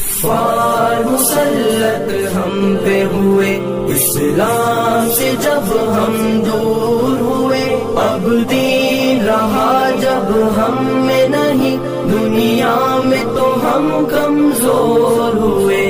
کفار مسلط ہم پہ ہوئے، اسلام سے جب ہم دور ہوئے، اب دین رہا جب ہم میں نہیں، دنیا میں تو ہم کمزور ہوئے۔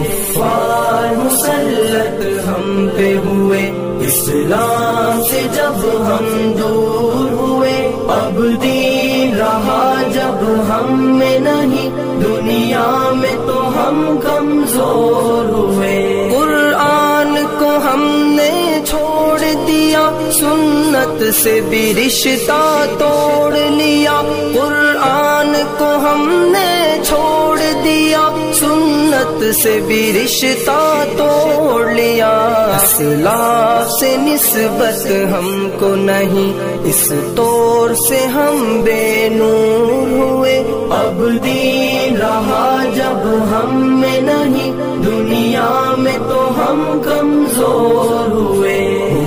کفار مسلط ہم پہ ہوئے، اسلام سے جب ہم دور ہوئے، اب دین رہا جب ہم میں نہیں، دنیا میں تو ہم کمزور ہوئے۔ قرآن کو ہم نے چھوڑ دیا، سنت سے بھی رشتہ توڑ لیا، قرآن کو ہم نے چھوڑ دیا، سنت سے بھی رشتہ توڑ لیا، اسلاف سے نسبت ہم کو نہیں، اس طور سے ہم بے نور ہوئے، اب دین رہا جب ہم میں نہیں، دنیا میں تو ہم کمزور ہوئے۔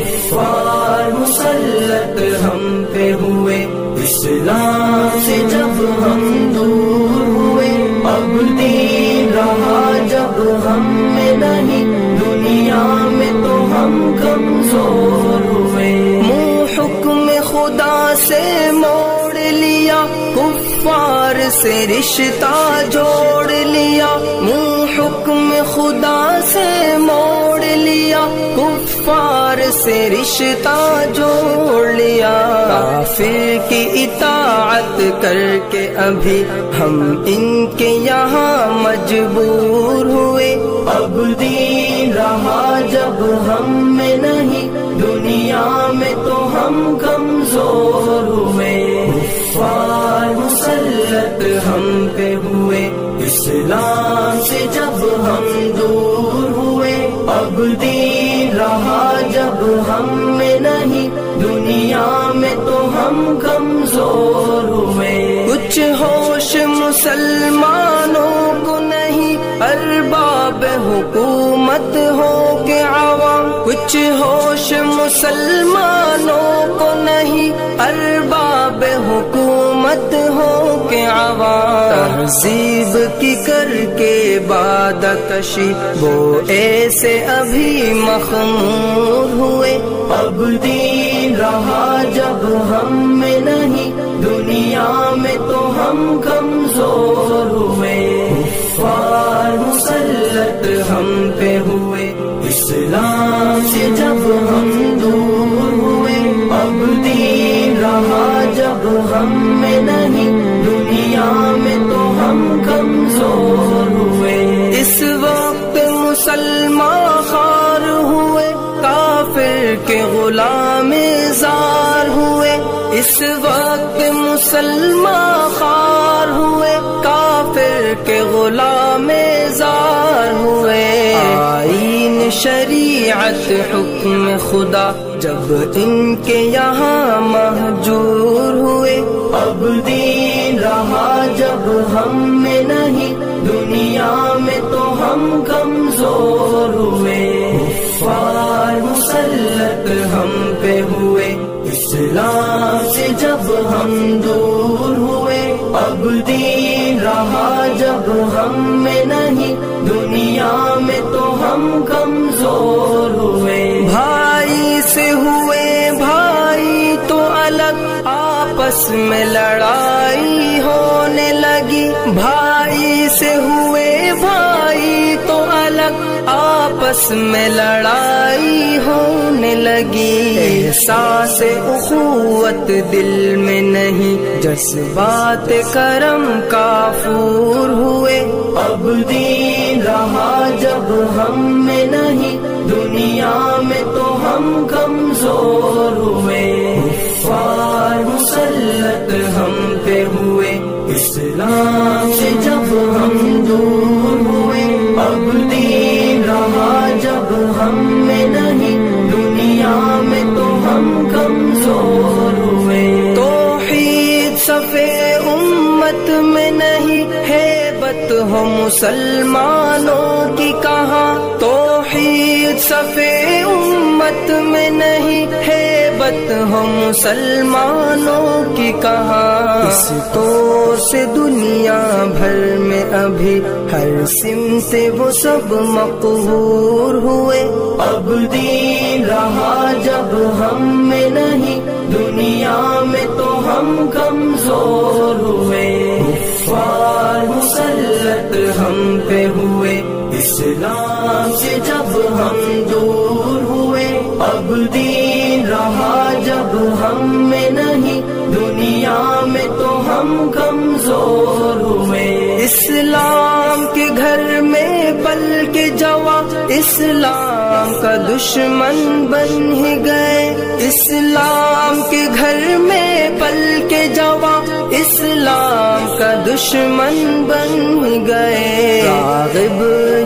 کفار مسلط ہم پہ ہوئے، اسلام سے جب ہم دور ہوئے، اب دین رہا جب ہم میں نہیں، دنیا میں تو ہم کمزور ہوئے۔ منہ حکم خدا سے موڑ لیا، کفار سے رشتہ جوڑ لیا، منہ حکم خدا سے موڑ لیا، کفار سے رشتہ جوڑ لیا، کافر کی اطاعت کر کے ابھی ہم ان کے یہاں مجبور ہوئے، اب دین رہا جب ہم میں نہیں، دنیا میں تو ہم کمزور ہوئے۔ کفار مسلط ہم پہ ہوئے، اسلام سے جب ہم دور ہوئے، اب دین رہا جب ہم میں نہیں، دنیا میں تو ہم کمزور ہوئے۔ کچھ ہوش مسلمانوں کو نہیں، ارباب حکومت ہو کے عوام، کچھ ہوش مسلمانوں کو نہیں، ارباب حکومت ہو کے عوام، تہذیب کی کر کے بادہ کشی وہ ایسے ابھی مخمور ہوئے، اب دین رہا جب ہم میں نہیں، دنیا میں تو ہم کمزور ہوئے۔ کفار مسلط ہم پہ ہوئے، اسلام سے جب ہم دور ہوئے، اب دین رہا جب ہم میں نہیں، دنیا میں تو ہم کمزور ہوئے۔ اس وقت مسلمان خوار ہوئے، کافر کے غلام زار ہوئے، اس وقت مسلمان خوار ہوئے، کافر کے غلام زار ہوئے، آئین شریعت حکم خدا جب ان کے یہاں مہجور ہوئے، اب دین رہا جب ہم میں نہیں، دنیا میں تو ہم کمزور ہوئے۔ کفار مسلط ہم پہ ہوئے، اسلام سے جب ہم دور ہوئے، اب دین رہا جب ہم میں نہیں، دنیا میں تو ہم کمزور ہوئے۔ بھائی سے ہوئے بھائی تو الگ، آپس میں لڑائی ہونے لگی، بھائی سے ہوئے بھائی تو الگ، آپس میں لڑائی ہونے لگی، احساس اخوت دل میں نہیں، جذبات کرم کافور ہوئے، اب دین رہا جب ہم میں نہیں، دنیا میں تو ہم کمزور ہوئے۔ کفار مسلط ہم پہ ہوئے، اسلام سے جب ہم دور ہوئے، اب دین رہا جب ہم میں نہیں، دنیا میں تو ہم کمزور ہوئے۔ توحید صفے امت میں نہیں، ہیبت ہو مسلمانوں کی کہاں توحید صفے امت میں نہیں ہیبت ہو مسلمانوں کی کہاں اس طور سے دنیا بھر میں ابھی ہر سمت وہ سب مقہور ہوئے اب دین رہا جب ہم میں نہیں دنیا میں تو ہم کمزور ہوئے کفار مسلط ہم پہ ہوئے اسلام سے جب ہم دور ہوئے اب دین رہا جب ہم میں نہیں دنیا میں تو ہم کمزور ہوئے اسلام کے گھر میں پل کے جوا اسلام کا دشمن بن ہی گئے اسلام کے گھر میں پل کے جوا اسلام کا دشمن بن ہی گئے راغب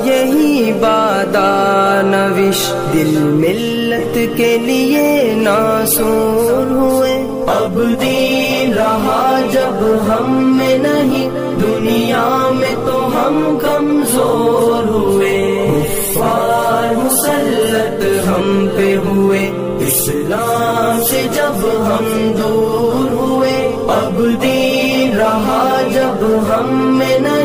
یہی بادانوش دل ملت کے لیے ناصور ہوئے اب دین رہا جب ہم میں نہیں دنیا میں تو ہم کمزور ہوئے کفار مسلط ہم پہ ہوئے اسلام سے جب ہم دور ہوئے اب دین رہا جب ہم میں نہیں